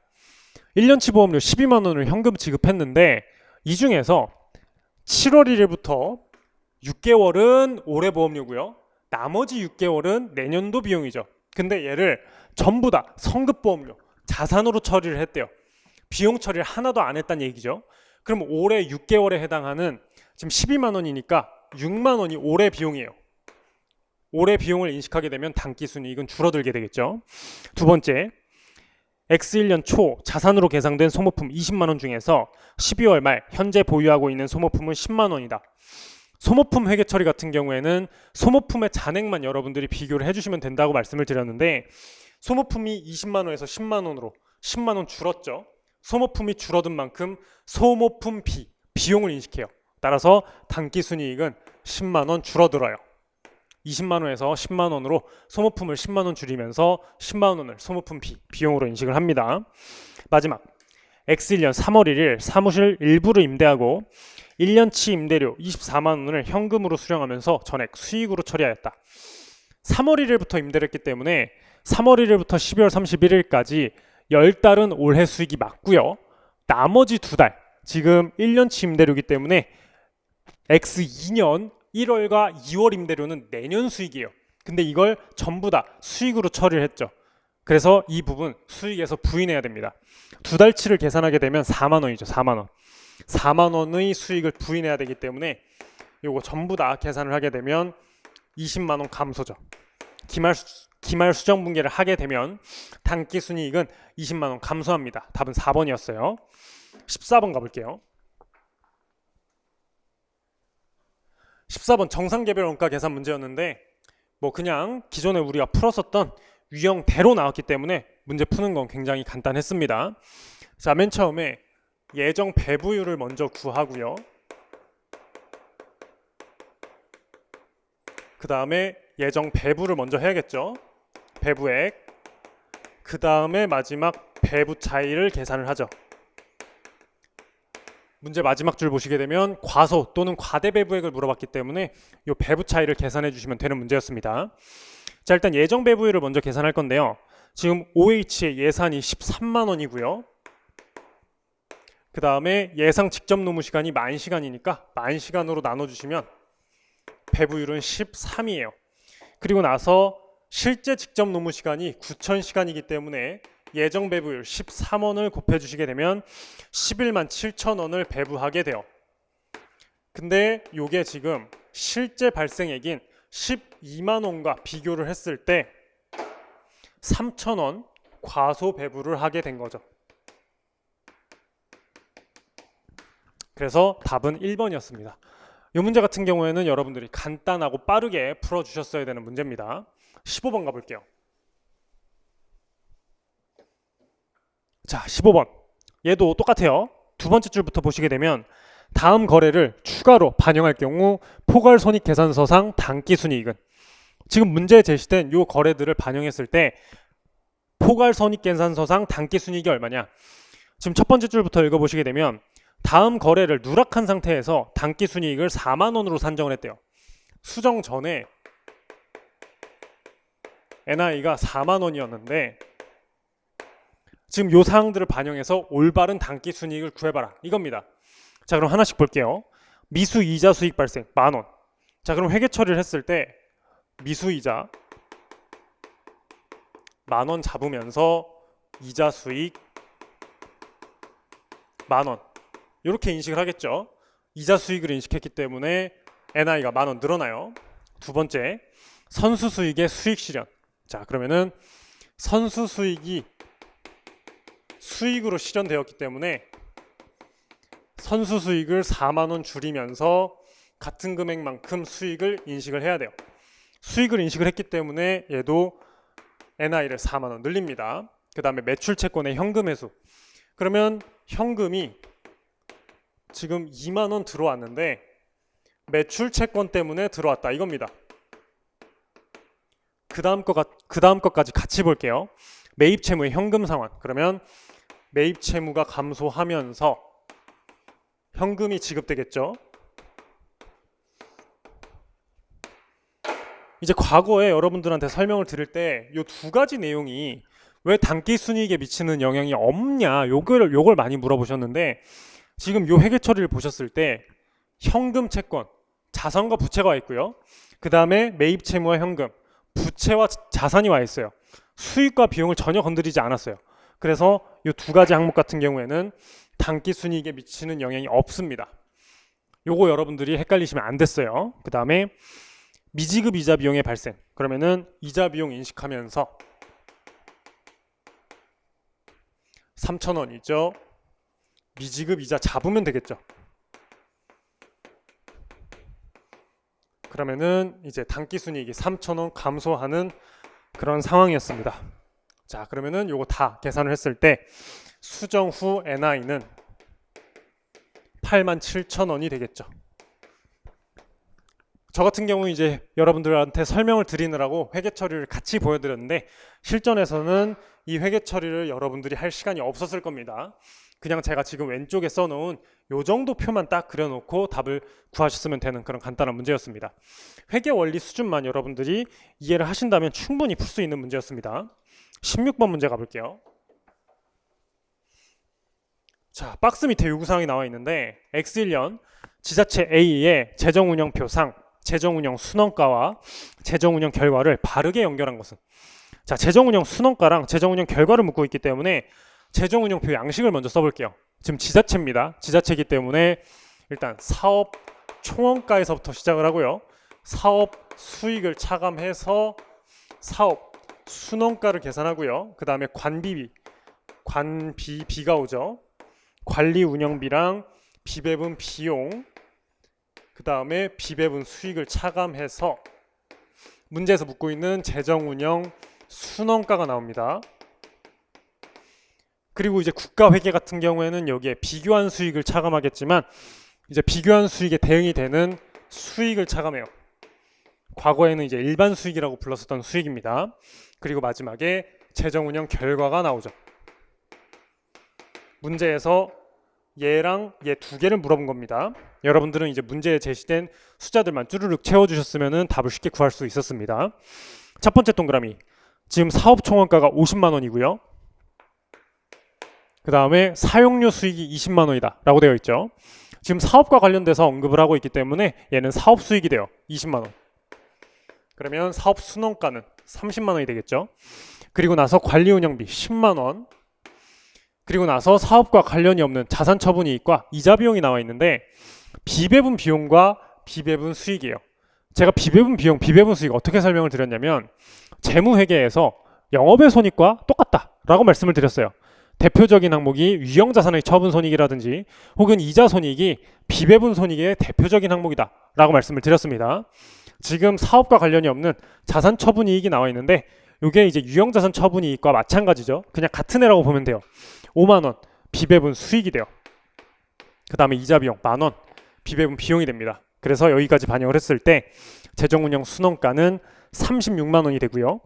1년치 보험료 12만 원을 현금 지급했는데 이 중에서 7월 1일부터 6개월은 올해 보험료고요. 나머지 6개월은 내년도 비용이죠. 근데 얘를 전부 다 성급보험료, 자산으로 처리를 했대요. 비용 처리를 하나도 안 했다는 얘기죠. 그럼 올해 6개월에 해당하는 지금 12만 원이니까 6만 원이 올해 비용이에요. 올해 비용을 인식하게 되면 단기순이익은 줄어들게 되겠죠. 두 번째, X1년 초 자산으로 계상된 소모품 20만 원 중에서 12월 말 현재 보유하고 있는 소모품은 10만 원이다. 소모품 회계 처리 같은 경우에는 소모품의 잔액만 여러분들이 비교를 해주시면 된다고 말씀을 드렸는데 소모품이 20만 원에서 10만 원으로 10만 원 줄었죠. 소모품이 줄어든 만큼 소모품 비용을 인식해요. 따라서 단기순이익은 10만 원 줄어들어요. 20만 원에서 10만 원으로 소모품을 10만 원 줄이면서 10만 원을 소모품 비용으로 인식을 합니다. 마지막 X1년 3월 1일 사무실 일부를 임대하고 1년치 임대료 24만 원을 현금으로 수령하면서 전액 수익으로 처리하였다. 3월 1일부터 임대를 했기 때문에 3월 1일부터 12월 31일까지 10달은 올해 수익이 맞고요. 나머지 2달, 지금 1년치 임대료이기 때문에 X2년 1월과 2월 임대료는 내년 수익이에요. 근데 이걸 전부 다 수익으로 처리를 했죠. 그래서 이 부분 수익에서 부인해야 됩니다. 2달치를 계산하게 되면 4만 원이죠. 4만 원. 4만 원의 수익을 부인해야 되기 때문에 이거 전부 다 계산을 하게 되면 20만 원 감소죠. 기말 수정 분계를 하게 되면 단기 순이익은 20만 원 감소합니다. 답은 4번이었어요. 14번 가볼게요. 14번 정상개별 원가 계산 문제였는데 뭐 그냥 기존에 우리가 풀었었던 유형대로 나왔기 때문에 문제 푸는 건 굉장히 간단했습니다. 자, 맨 처음에 예정 배부율을 먼저 구하고요. 그 다음에 예정 배부를 먼저 해야겠죠. 배부액. 그 다음에 마지막 배부 차이를 계산을 하죠. 문제 마지막 줄 보시게 되면 과소 또는 과대 배부액을 물어봤기 때문에 이 배부 차이를 계산해 주시면 되는 문제였습니다. 자, 일단 예정 배부율을 먼저 계산할 건데요. 지금 OH의 예산이 13만 원이고요. 그 다음에 예상 직접 노무 시간이 10,000시간이니까 10,000시간으로 나눠주시면 배부율은 13이에요. 그리고 나서 실제 직접 노무 시간이 9,000시간이기 때문에 예정 배부율 13원을 곱해주시게 되면 11만 7천 원을 배부하게 돼요. 근데 이게 지금 실제 발생액인 12만 원과 비교를 했을 때 3,000원 과소 배부를 하게 된 거죠. 그래서 답은 1번이었습니다. 이 문제 같은 경우에는 여러분들이 간단하고 빠르게 풀어주셨어야 되는 문제입니다. 15번 가볼게요. 자, 15번. 얘도 똑같아요. 두 번째 줄부터 보시게 되면 다음 거래를 추가로 반영할 경우 포괄손익계산서상 단기순이익은, 지금 문제에 제시된 이 거래들을 반영했을 때 포괄손익계산서상 단기순이익이 얼마냐. 지금 첫 번째 줄부터 읽어보시게 되면 다음 거래를 누락한 상태에서 단기순이익을 4만 원으로 산정을 했대요. 수정 전에 NI가 4만 원이었는데 지금 요 사항들을 반영해서 올바른 단기순이익을 구해봐라 이겁니다. 자, 그럼 하나씩 볼게요. 미수 이자 수익 발생 10,000원. 자, 그럼 회계 처리를 했을 때 미수 이자 10,000원 잡으면서 이자 수익 10,000원 이렇게 인식을 하겠죠. 이자 수익을 인식했기 때문에 NI가 10,000원 늘어나요. 두 번째, 선수 수익의 수익 실현. 자, 그러면은 선수 수익이 수익으로 실현되었기 때문에 선수 수익을 4만 원 줄이면서 같은 금액만큼 수익을 인식을 해야 돼요. 수익을 인식을 했기 때문에 얘도 NI를 4만 원 늘립니다. 그 다음에 매출 채권의 현금 회수. 그러면 현금이 지금 2만 원 들어왔는데 매출 채권 때문에 들어왔다 이겁니다. 그 다음 것까지 같이 볼게요. 매입 채무의 현금 상환. 그러면 매입 채무가 감소하면서 현금이 지급되겠죠. 이제 과거에 여러분들한테 설명을 드릴 때 이 두 가지 내용이 왜 단기 순이익에 미치는 영향이 없냐 요걸 많이 물어보셨는데, 지금 요 회계 처리를 보셨을 때 현금 채권, 자산과 부채가 와 있고요. 그 다음에 매입 채무와 현금, 부채와 자산이 와 있어요. 수익과 비용을 전혀 건드리지 않았어요. 그래서 이 두 가지 항목 같은 경우에는 단기 순이익에 미치는 영향이 없습니다. 요거 여러분들이 헷갈리시면 안 됐어요. 그 다음에 미지급 이자 비용의 발생. 그러면은 이자 비용 인식하면서 3,000원이죠. 미지급 이자 잡으면 되겠죠. 그러면은 이제 단기 순이익이 3,000원 감소하는 그런 상황이었습니다. 자, 그러면은 요거 다 계산을 했을 때 수정 후 NI는 87,000원이 되겠죠. 저 같은 경우 이제 여러분들한테 설명을 드리느라고 회계 처리를 같이 보여드렸는데 실전에서는 이 회계 처리를 여러분들이 할 시간이 없었을 겁니다. 그냥 제가 지금 왼쪽에 써놓은 요 정도 표만 딱 그려놓고 답을 구하셨으면 되는 그런 간단한 문제였습니다. 회계 원리 수준만 여러분들이 이해를 하신다면 충분히 풀 수 있는 문제였습니다. 16번 문제 가볼게요. 자, 박스 밑에 요구사항이 나와 있는데 X1년 지자체 A의 재정운영표상 재정운영 순원가와 재정운영 결과를 바르게 연결한 것은, 자, 재정운영 순원가랑 재정운영 결과를 묻고 있기 때문에 재정운영표 양식을 먼저 써볼게요. 지금 지자체입니다. 지자체이기 때문에 일단 사업 총원가에서부터 시작을 하고요. 사업 수익을 차감해서 사업 순원가를 계산하고요. 그 다음에 관비비가 오죠. 관리 운영비랑 비배분 비용, 그 다음에 비배분 수익을 차감해서 문제에서 묻고 있는 재정운영 순원가가 나옵니다. 그리고 이제 국가회계 같은 경우에는 여기에 비교한 수익을 차감하겠지만 이제 비교한 수익에 대응이 되는 수익을 차감해요. 과거에는 이제 일반 수익이라고 불렀었던 수익입니다. 그리고 마지막에 재정운영 결과가 나오죠. 문제에서 얘랑 얘 두 개를 물어본 겁니다. 여러분들은 이제 문제에 제시된 숫자들만 쭈르륵 채워주셨으면 답을 쉽게 구할 수 있었습니다. 첫 번째 동그라미, 지금 사업 총원가가 50만 원이고요. 그 다음에 사용료 수익이 20만 원이다 라고 되어 있죠. 지금 사업과 관련돼서 언급을 하고 있기 때문에 얘는 사업 수익이 돼요. 20만 원. 그러면 사업 순원가는 30만 원이 되겠죠. 그리고 나서 관리 운영비 10만 원. 그리고 나서 사업과 관련이 없는 자산 처분 이익과 이자 비용이 나와 있는데 비배분 비용과 비배분 수익이에요. 제가 비배분 비용, 비배분 수익 어떻게 설명을 드렸냐면 재무회계에서 영업의 손익과 똑같다라고 말씀을 드렸어요. 대표적인 항목이 유형자산의 처분 손익이라든지 혹은 이자 손익이 비배분 손익의 대표적인 항목이다 라고 말씀을 드렸습니다. 지금 사업과 관련이 없는 자산 처분 이익이 나와 있는데 이게 이제 유형자산 처분 이익과 마찬가지죠. 그냥 같은 애라고 보면 돼요. 5만 원 비배분 수익이 돼요. 그 다음에 이자 비용 만원 비배분 비용이 됩니다. 그래서 여기까지 반영을 했을 때 재정운영 순원가는 36만 원이 되고요.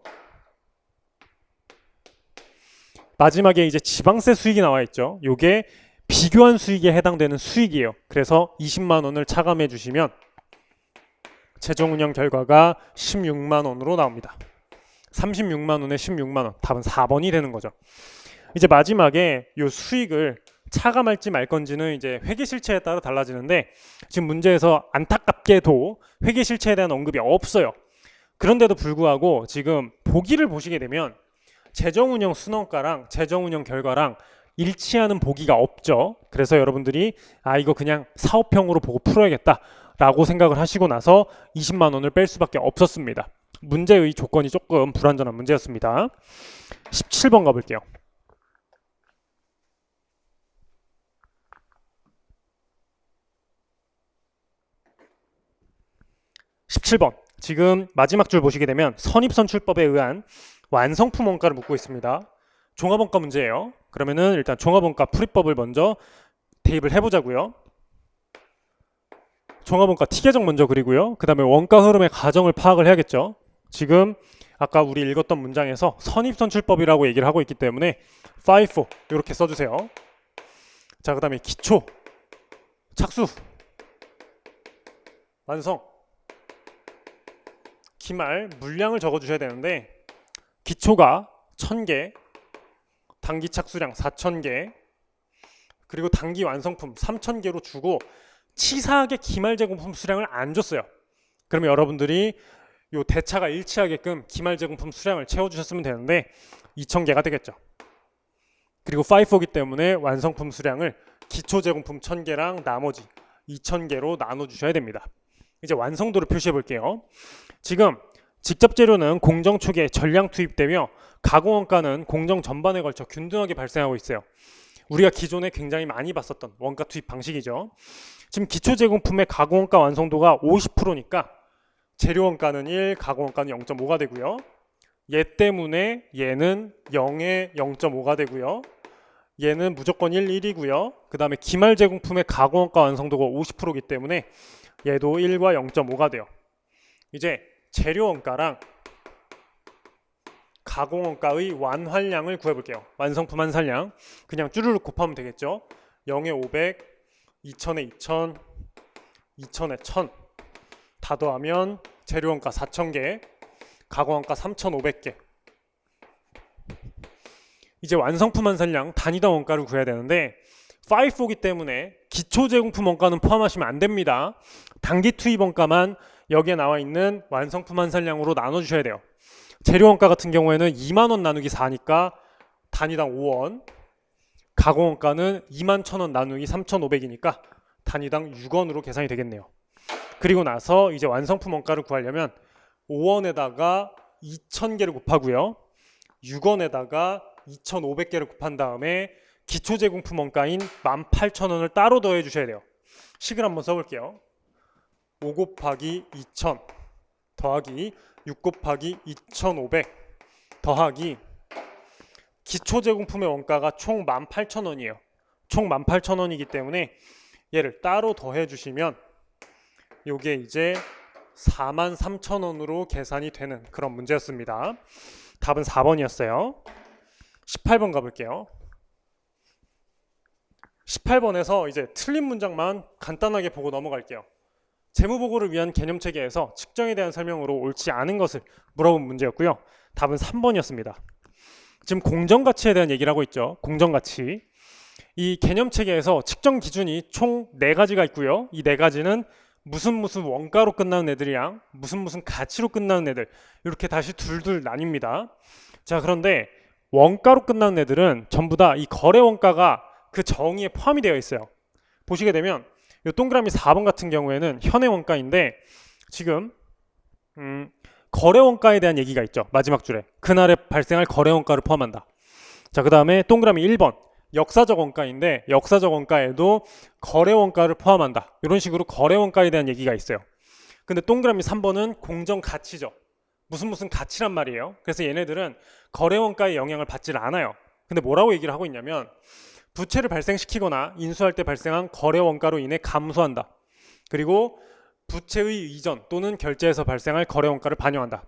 마지막에 이제 지방세 수익이 나와 있죠. 요게 비교한 수익에 해당되는 수익이에요. 그래서 20만 원을 차감해 주시면 재정운영 결과가 16만 원으로 나옵니다. 36만 원에 16만 원. 답은 4번이 되는 거죠. 이제 마지막에 요 수익을 차감할지 말 건지는 이제 회계 실체에 따라 달라지는데 지금 문제에서 안타깝게도 회계 실체에 대한 언급이 없어요. 그런데도 불구하고 지금 보기를 보시게 되면 재정운영 순원가랑 재정운영 결과랑 일치하는 보기가 없죠. 그래서 여러분들이 이거 그냥 사업형으로 보고 풀어야겠다 라고 생각을 하시고 나서 20만 원을 뺄 수밖에 없었습니다. 문제의 조건이 조금 불완전한 문제였습니다. 17번 가볼게요. 17번 지금 마지막 줄 보시게 되면 선입선출법에 의한 완성품 원가를 묻고 있습니다. 종합원가 문제예요. 그러면은 일단 종합원가 풀이법을 먼저 대입을 해보자고요. 종합원가 T계정 먼저 그리고요. 그 다음에 원가 흐름의 가정을 파악을 해야겠죠. 지금 아까 우리 읽었던 문장에서 선입선출법이라고 얘기를 하고 있기 때문에 FIFO 이렇게 써주세요. 자, 그 다음에 기초, 착수, 완성, 기말, 물량을 적어주셔야 되는데 기초가 1000개, 단기 착수량 4000개, 그리고 단기 완성품 3000개로 주고 치사하게 기말 제공품 수량을 안 줬어요. 그러면 여러분들이 요 대차가 일치하게끔 기말 제공품 수량을 채워주셨으면 되는데 2000개가 되겠죠. 그리고 FIFO이기 때문에 완성품 수량을 기초 제공품 1000개랑 나머지 2000개로 나눠주셔야 됩니다. 이제 완성도를 표시해 볼게요. 지금 직접 재료는 공정 초기에 전량 투입되며 가공원가는 공정 전반에 걸쳐 균등하게 발생하고 있어요. 우리가 기존에 굉장히 많이 봤었던 원가 투입 방식이죠. 지금 기초 제공품의 가공원가 완성도가 50%니까 재료원가는 1, 가공원가는 0.5가 되고요. 얘 때문에 얘는 0에 0.5가 되고요. 얘는 무조건 1, 1이고요. 그 다음에 기말 제공품의 가공원가 완성도가 50%이기 때문에 얘도 1과 0.5가 돼요. 이제 재료원가랑 가공원가의 완환량을 구해볼게요. 완성품 환산량 그냥 쭈르륵 곱하면 되겠죠. 0에 500, 2000에 2000, 2000에 1000 다 더하면 재료원가 4000개, 가공원가 3500개. 이제 완성품 환산량 단위당 원가를 구해야 되는데 FIFO이기 때문에 기초 제공품 원가는 포함하시면 안 됩니다. 단기 투입 원가만 여기에 나와 있는 완성품 환산량으로 나눠주셔야 돼요. 재료 원가 같은 경우에는 2만원 나누기 4니까 단위당 5원, 가공 원가는 21,000원 나누기 3,500이니까 단위당 6원으로 계산이 되겠네요. 그리고 나서 이제 완성품 원가를 구하려면 5원에다가 2,000개를 곱하고요. 6원에다가 2,500개를 곱한 다음에 기초 제공품 원가인 18,000원을 따로 더해 주셔야 돼요. 식을 한번 써볼게요. 5 곱하기 2,000 더하기 6 곱하기 2,500 더하기 기초 제공품의 원가가 총 18,000원이에요. 총 18,000원이기 때문에 얘를 따로 더해 주시면 요게 이제 43,000원으로 계산이 되는 그런 문제였습니다. 답은 4번이었어요. 18번 가볼게요. 18번에서 이제 틀린 문장만 간단하게 보고 넘어갈게요. 재무보고를 위한 개념체계에서 측정에 대한 설명으로 옳지 않은 것을 물어본 문제였고요. 답은 3번이었습니다. 지금 공정가치에 대한 얘기를 하고 있죠. 공정가치. 이 개념체계에서 측정 기준이 총 4가지가 있고요. 이 4가지는 무슨 원가로 끝나는 애들이랑 무슨 가치로 끝나는 애들, 이렇게 다시 둘둘 나뉩니다. 자, 그런데 원가로 끝나는 애들은 전부 다 이 거래 원가가 그 정의에 포함이 되어 있어요. 보시게 되면 이 동그라미 4번 같은 경우에는 현행 원가인데 지금 거래 원가에 대한 얘기가 있죠. 마지막 줄에 그날에 발생할 거래 원가를 포함한다. 자, 그 다음에 동그라미 1번 역사적 원가인데 역사적 원가에도 거래 원가를 포함한다. 이런 식으로 거래 원가에 대한 얘기가 있어요. 근데 동그라미 3번은 공정 가치죠. 무슨 가치란 말이에요. 그래서 얘네들은 거래 원가의 영향을 받질 않아요. 근데 뭐라고 얘기를 하고 있냐면 부채를 발생시키거나 인수할 때 발생한 거래 원가로 인해 감소한다. 그리고 부채의 이전 또는 결제에서 발생할 거래 원가를 반영한다.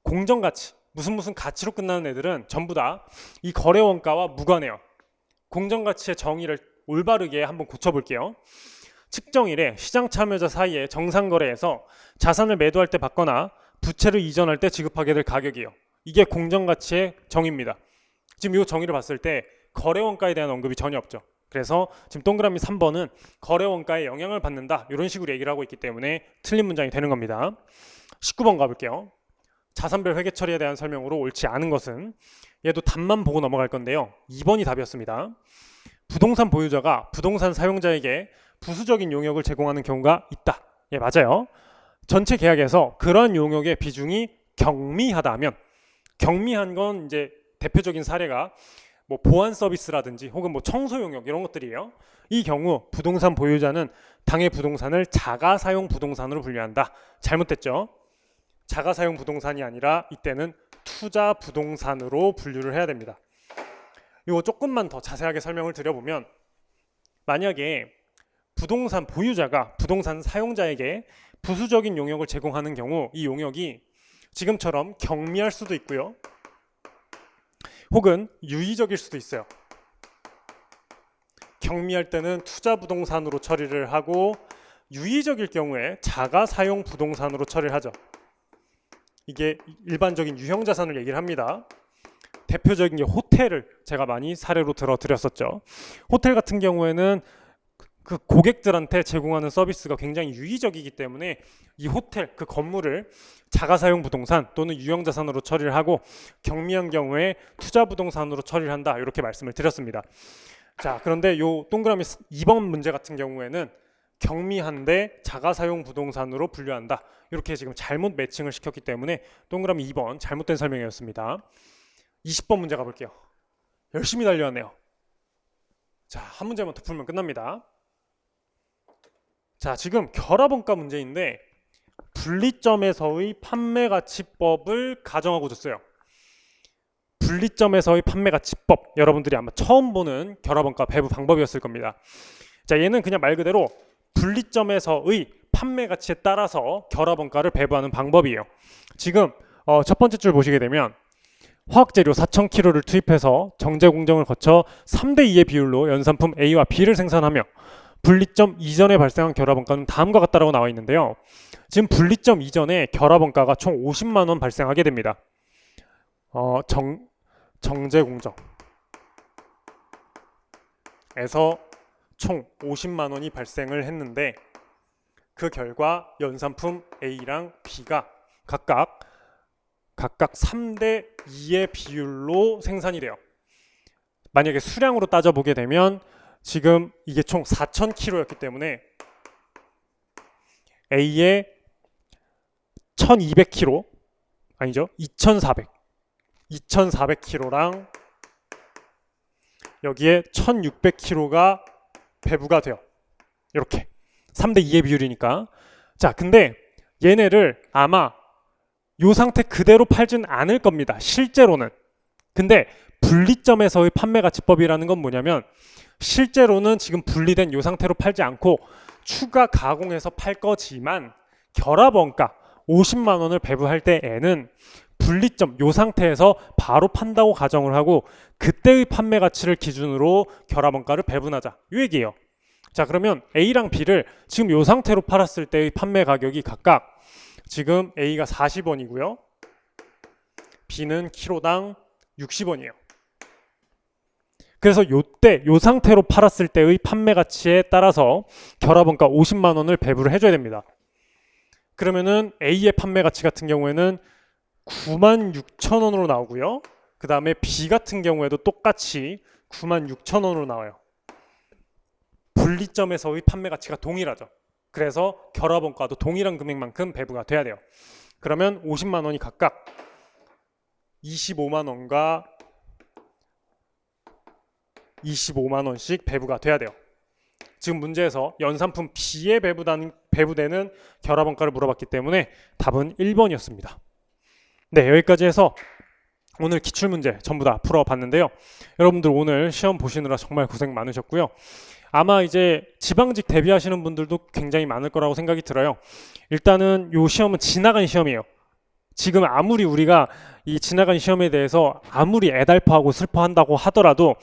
공정 가치, 무슨 가치로 끝나는 애들은 전부 다 이 거래 원가와 무관해요. 공정 가치의 정의를 올바르게 한번 고쳐볼게요. 측정일에 시장 참여자 사이에 정상 거래에서 자산을 매도할 때 받거나 부채를 이전할 때 지급하게 될 가격이에요. 이게 공정 가치의 정의입니다. 지금 이 정의를 봤을 때 거래 원가에 대한 언급이 전혀 없죠. 그래서 지금 동그라미 3번은 거래 원가에 영향을 받는다, 이런 식으로 얘기를 하고 있기 때문에 틀린 문장이 되는 겁니다. 19번 가볼게요. 자산별 회계 처리에 대한 설명으로 옳지 않은 것은, 얘도 답만 보고 넘어갈 건데요. 2번이 답이었습니다. 부동산 보유자가 부동산 사용자에게 부수적인 용역을 제공하는 경우가 있다. 예, 맞아요. 전체 계약에서 그러한 용역의 비중이 경미하다 하면, 경미한 건 이제 대표적인 사례가 뭐 보안 서비스라든지 혹은 뭐 청소 용역 이런 것들이에요. 이 경우 부동산 보유자는 당해 부동산을 자가 사용 부동산으로 분류한다. 잘못됐죠. 자가 사용 부동산이 아니라 이때는 투자 부동산으로 분류를 해야 됩니다. 이거 조금만 더 자세하게 설명을 드려보면, 만약에 부동산 보유자가 부동산 사용자에게 부수적인 용역을 제공하는 경우 이 용역이 지금처럼 경미할 수도 있고요. 혹은 유의적일 수도 있어요. 경미할 때는 투자 부동산으로 처리를 하고 유의적일 경우에 자가 사용 부동산으로 처리를 하죠. 이게 일반적인 유형 자산을 얘기를 합니다. 대표적인 게 호텔을 제가 많이 사례로 들어드렸었죠. 호텔 같은 경우에는 그 고객들한테 제공하는 서비스가 굉장히 유의적이기 때문에 이 호텔, 그 건물을 자가사용 부동산 또는 유형자산으로 처리를 하고 경미한 경우에 투자 부동산으로 처리를 한다, 이렇게 말씀을 드렸습니다. 자, 그런데 요 동그라미 2번 문제 같은 경우에는 경미한데 자가사용 부동산으로 분류한다, 이렇게 지금 잘못 매칭을 시켰기 때문에 동그라미 2번 잘못된 설명이었습니다. 20번 문제 가볼게요. 열심히 달려왔네요. 자, 한 문제만 더 풀면 끝납니다. 자, 지금 결합원가 문제인데 분리점에서의 판매가치법을 가정하고 줬어요. 분리점에서의 판매가치법, 여러분들이 아마 처음 보는 결합원가 배부 방법이었을 겁니다. 자, 얘는 그냥 말 그대로 분리점에서의 판매가치에 따라서 결합원가를 배부하는 방법이에요. 지금 첫 번째 줄 보시게 되면 화학재료 4,000kg를 투입해서 정제 공정을 거쳐 3대2의 비율로 연산품 A와 B를 생산하며 분리점 이전에 발생한 결합원가는 다음과 같다라고 나와 있는데요. 지금 분리점 이전에 결합원가가 총 50만 원 발생하게 됩니다. 정제 공정에서 총 50만 원이 발생을 했는데 그 결과 연산품 A랑 B가 각각 3대2의 비율로 생산이 돼요. 만약에 수량으로 따져보게 되면 지금 이게 총 4,000kg였기 때문에 A에 1,200kg 아니죠? 2,400kg랑 여기에 1,600kg가 배부가 돼요. 이렇게 3대2의 비율이니까. 자, 근데 얘네를 아마 이 상태 그대로 팔진 않을 겁니다. 실제로는. 근데 분리점에서의 판매 가치법이라는 건 뭐냐면 실제로는 지금 분리된 이 상태로 팔지 않고 추가 가공해서 팔 거지만 결합원가 50만 원을 배부할 때에는 분리점 이 상태에서 바로 판다고 가정을 하고 그때의 판매 가치를 기준으로 결합원가를 배분하자 이 얘기예요. 자, 그러면 A랑 B를 지금 이 상태로 팔았을 때의 판매 가격이 각각 지금 A가 40원이고요. B는 키로당 60원이에요. 그래서 요때 요 상태로 팔았을 때의 판매 가치에 따라서 결합원가 50만 원을 배부를 해줘야 됩니다. 그러면은 A의 판매 가치 같은 경우에는 96,000원으로 나오고요. 그 다음에 B 같은 경우에도 똑같이 96,000원으로 나와요. 분리점에서의 판매 가치가 동일하죠. 그래서 결합원가도 동일한 금액만큼 배부가 돼야 돼요. 그러면 50만 원이 각각 25만 원과 25만 원씩 배부가 돼야 돼요. 지금 문제에서 연산품 B에 배부되는 결합원가를 물어봤기 때문에 답은 1번이었습니다. 네, 여기까지 해서 오늘 기출문제 전부 다 풀어봤는데요. 여러분들 오늘 시험 보시느라 정말 고생 많으셨고요. 아마 이제 지방직 대비하시는 분들도 굉장히 많을 거라고 생각이 들어요. 일단은 이 시험은 지나간 시험이에요. 지금 아무리 우리가 이 지나간 시험에 대해서 아무리 애달파하고 슬퍼한다고 하더라도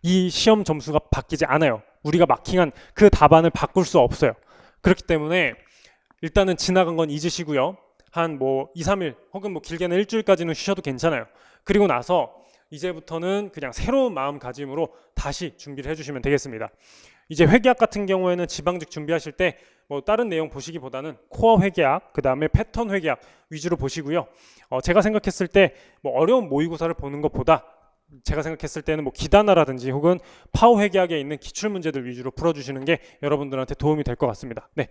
이 시험 점수가 바뀌지 않아요. 우리가 마킹한 그 답안을 바꿀 수 없어요. 그렇기 때문에 일단은 지나간 건 잊으시고요. 한 뭐 2, 3일 혹은 뭐 길게는 일주일까지는 쉬셔도 괜찮아요. 그리고 나서 이제부터는 그냥 새로운 마음가짐으로 다시 준비를 해주시면 되겠습니다. 이제 회계학 같은 경우에는 지방직 준비하실 때 뭐 다른 내용 보시기보다는 코어 회계학, 그 다음에 패턴 회계학 위주로 보시고요. 제가 생각했을 때 뭐 어려운 모의고사를 보는 것보다 제가 생각했을 때는 뭐 기단화라든지 혹은 파워 회계학에 있는 기출 문제들 위주로 풀어주시는 게 여러분들한테 도움이 될 것 같습니다. 네,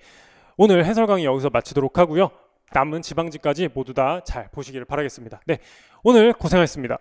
오늘 해설 강의 여기서 마치도록 하고요. 남은 지방직까지 모두 다 잘 보시기를 바라겠습니다. 네, 오늘 고생하셨습니다.